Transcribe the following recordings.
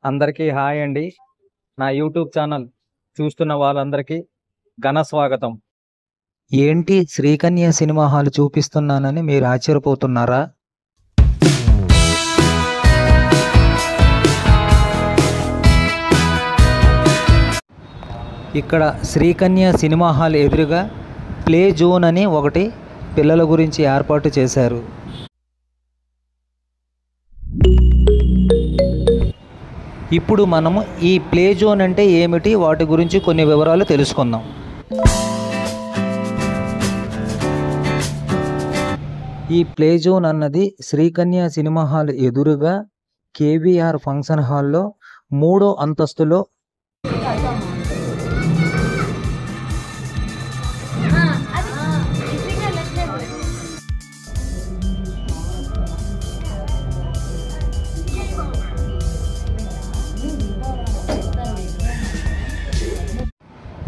అందరికీ హాయ్ అండి. నా యూట్యూబ్ ఛానల్ చూస్తున్న వాళ్ళందరికీ ఘన స్వాగతం. ఏంటి శ్రీకన్య సినిమా హాల్ చూపిస్తున్నానని మీరు ఆశ్చర్యపోతున్నారా? ఇక్కడ శ్రీకన్య సినిమా హాల్ ఎదురుగా ప్లే జోన్ అని ఒకటి పిల్లల గురించి ఏర్పాటు చేశారు. ఇప్పుడు మనము ఈ ప్లే జోన్ అంటే ఏమిటి, వాటి గురించి కొన్ని వివరాలు తెలుసుకుందాం. ఈ ప్లే జోన్ అన్నది శ్రీకన్య సినిమా హాల్ ఎదురుగా కేవీఆర్ ఫంక్షన్ హాల్లో 3వ అంతస్తులో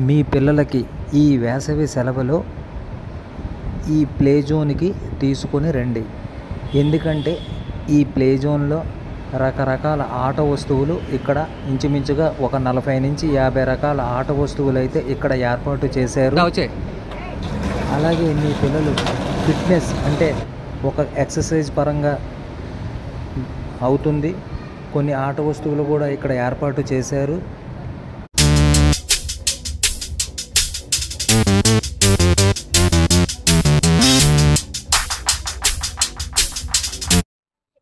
మీ పిల్లలకి ఈ వేసవి సెలవులో ఈ ప్లే జోన్కి తీసుకొని రండి. ఎందుకంటే ఈ ప్లే జోన్లో రకరకాల ఆట వస్తువులు ఇక్కడ ఇంచుమించుగా ఒక 40 నుంచి 50 రకాల ఆట వస్తువులు అయితే ఇక్కడ ఏర్పాటు చేశారు. అలాగే మీ పిల్లలు ఫిట్నెస్ అంటే ఒక ఎక్సర్సైజ్ పరంగా అవుతుంది. కొన్ని ఆట వస్తువులు కూడా ఇక్కడ ఏర్పాటు చేశారు.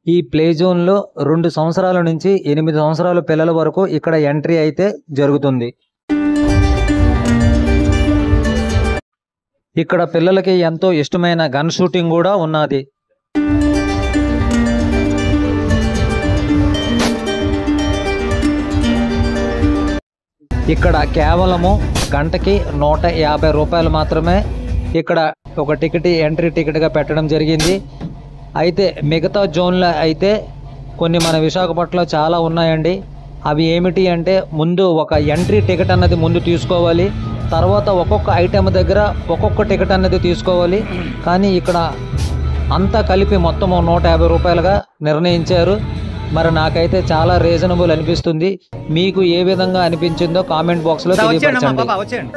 ఈ ప్లే జోన్లో 2 సంవత్సరాల నుంచి 8 సంవత్సరాల పిల్లల వరకు ఇక్కడ ఎంట్రీ అయితే జరుగుతుంది. ఇక్కడ పిల్లలకి ఎంతో ఇష్టమైన గన్ షూటింగ్ కూడా ఉన్నది. ఇక్కడ కేవలము గంటకి 150 రూపాయలు మాత్రమే ఇక్కడ ఒక టికెట్ ఎంట్రీ టికెట్గా పెట్టడం జరిగింది. అయితే మిగతా జోన్లో అయితే కొన్ని మన విశాఖపట్నంలో చాలా ఉన్నాయండి. అవి ఏమిటి అంటే ముందు ఒక ఎంట్రీ టికెట్ అన్నది ముందు తీసుకోవాలి. తర్వాత ఒక్కొక్క ఐటెం దగ్గర ఒక్కొక్క టికెట్ అన్నది తీసుకోవాలి. కానీ ఇక్కడ అంతా కలిపి మొత్తం 150 రూపాయలుగా నిర్ణయించారు. మరి నాకైతే చాలా రీజనబుల్ అనిపిస్తుంది. మీకు ఏ విధంగా అనిపించిందో కామెంట్ బాక్స్లో తెలియపరచండి.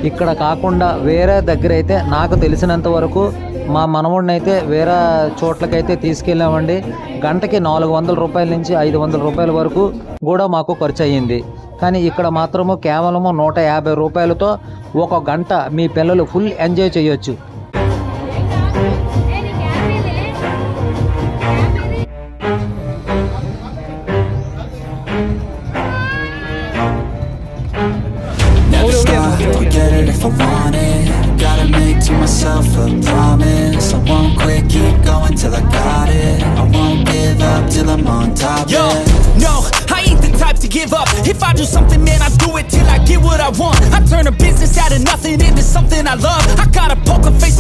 ఇక్కడ కాకుండా వేరే దగ్గర అయితే నాకు తెలిసినంత వరకు మా మనవడిని అయితే వేరే చోట్లకైతే తీసుకెళ్ళామండి. గంటకి 400 రూపాయల నుంచి 500 రూపాయల వరకు కూడా మాకు ఖర్చు అయ్యింది. కానీ ఇక్కడ మాత్రము కేవలము 150 రూపాయలతో ఒక గంట మీ పిల్లలు ఫుల్ ఎంజాయ్ చేయొచ్చు. Forget it if I want it. Gotta make to myself a promise. I won't quit, keep going till I got it. I won't give up till I'm on top. Yo, no, I ain't the type to give up. If I do something, man, I do it till I get what I want. I turn a business out of nothing into something I love. I got a poker face.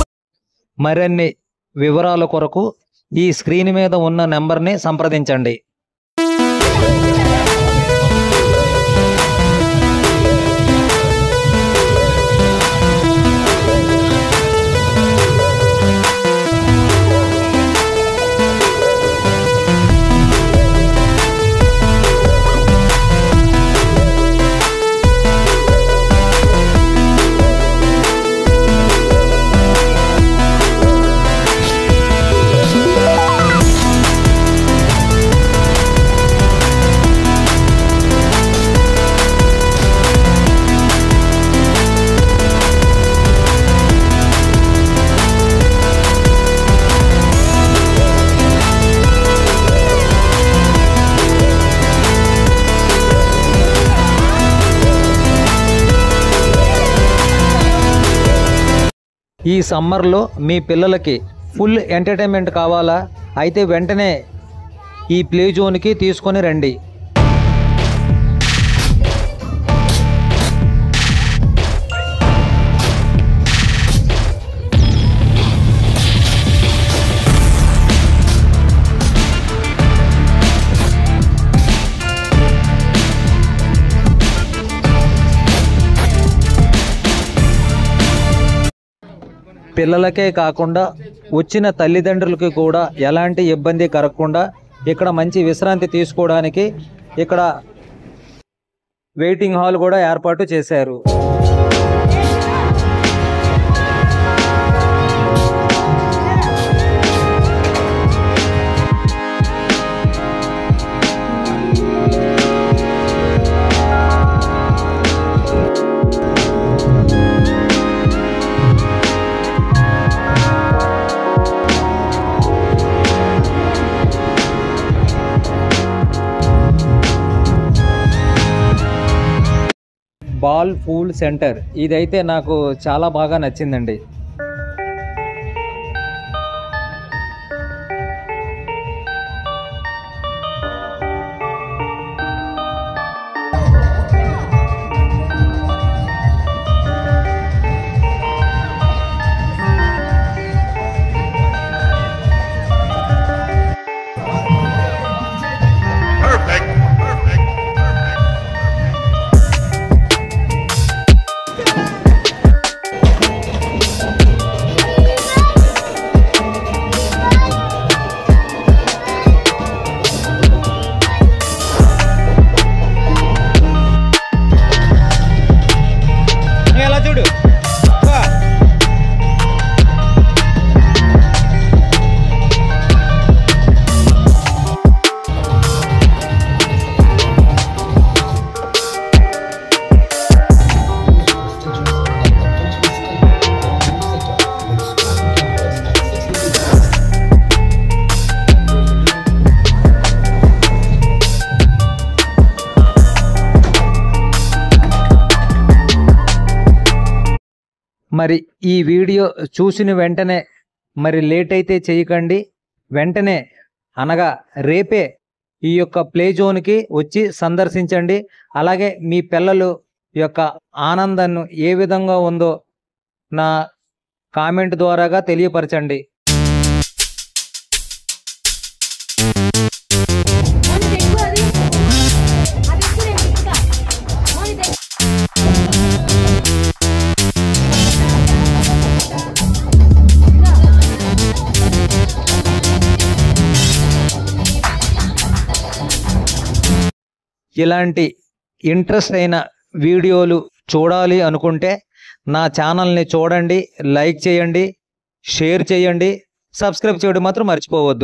మరిన్ని వివరాల కొరకు ఈ screen మీద ఉన్న నెంబర్ని సంప్రదించండి. ఈ సమ్మర్లో మీ పిల్లలకి ఫుల్ ఎంటర్టైన్మెంట్ కావాలా? అయితే వెంటనే ఈ ప్లే జోన్కి తీసుకొని రండి. పిల్లలకే కాకుండా వచ్చిన తల్లిదండ్రులకి కూడా ఎలాంటి ఇబ్బంది కలగకుండా ఇక్కడ మంచి విశ్రాంతి తీసుకోవడానికి ఇక్కడ వెయిటింగ్ హాల్ కూడా ఏర్పాటు చేశారు. బాల్ పూల్ సెంటర్ ఇదైతే నాకు చాలా బాగా నచ్చిందండి. మరి ఈ వీడియో చూసిన వెంటనే మరి లేట్ అయితే చేయకండి. వెంటనే అనగా రేపే ఈ యొక్క ప్లే జోన్కి వచ్చి సందర్శించండి. అలాగే మీ పిల్లలు యొక్క ఆనందాన్ని ఏ విధంగా ఉందో నా కామెంట్ ద్వారాగా తెలియపరచండి. ఇలాంటి ఇంట్రెస్ట్ అయిన వీడియోలు చూడాలి అనుకుంటే నా ఛానల్ని చూడండి, లైక్ చేయండి, షేర్ చేయండి, సబ్స్క్రైబ్ చేయడం మాత్రం మర్చిపోవద్దు.